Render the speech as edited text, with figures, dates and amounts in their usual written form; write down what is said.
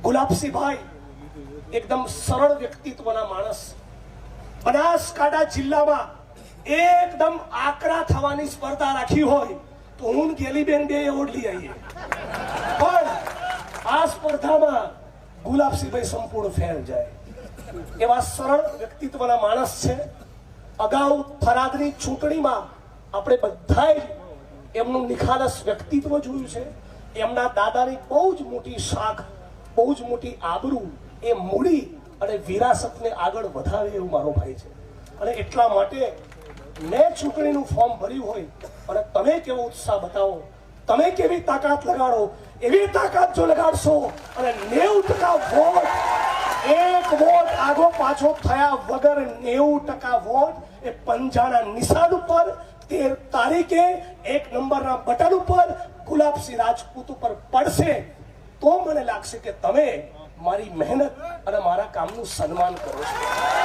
ગુલાબસિંહભાઈ એકદમ સરળ વ્યક્તિત્વના માણસ, બનાસકાંઠા જિલ્લામાં એકદમ આકરા થવાની સ્પર્ધા રાખી હોય તો હું ગેલીબેન બે એવોર્ડ લઈ આવીએ, પણ આ સ્પર્ધામાં ગુલાબસિંહભાઈ સંપૂર્ણ ફેલ જાય એવા સરળ વ્યક્તિત્વના માણસ છે. અગાઉ થરાદની ચૂંટણીમાં આપણે બધાએ એમનું નિખાલસ વ્યક્તિત્વ જોયું છે. એમના દાદાની બહુ જ મોટી શાખ, બહુ જ મોટી આબરૂ, એ મૂડી અને વિરાસતને આગળ વધારે એવું મારો ભાઈ છે. અને એટલા માટે મેં ચૂંટણીનું ફોર્મ ભર્યું હોય અને તમે કેવો ઉત્સાહ બતાવો, તમે કેવી તાકાત લગાડો, એવી તાકાત જો લગાડશો અને 90% વોટ, એક વોટ આગો પાછો થયા વગર 90% વોટ એ પંજાના નિશાન ઉપર 13 તારીખે 1 નંબરના બટન ઉપર ગુલાબસિંહ રાજપૂત ઉપર પડશે તો મને લાગશે કે તમે મારી મહેનત અને મારા કામનું સન્માન કરો છો.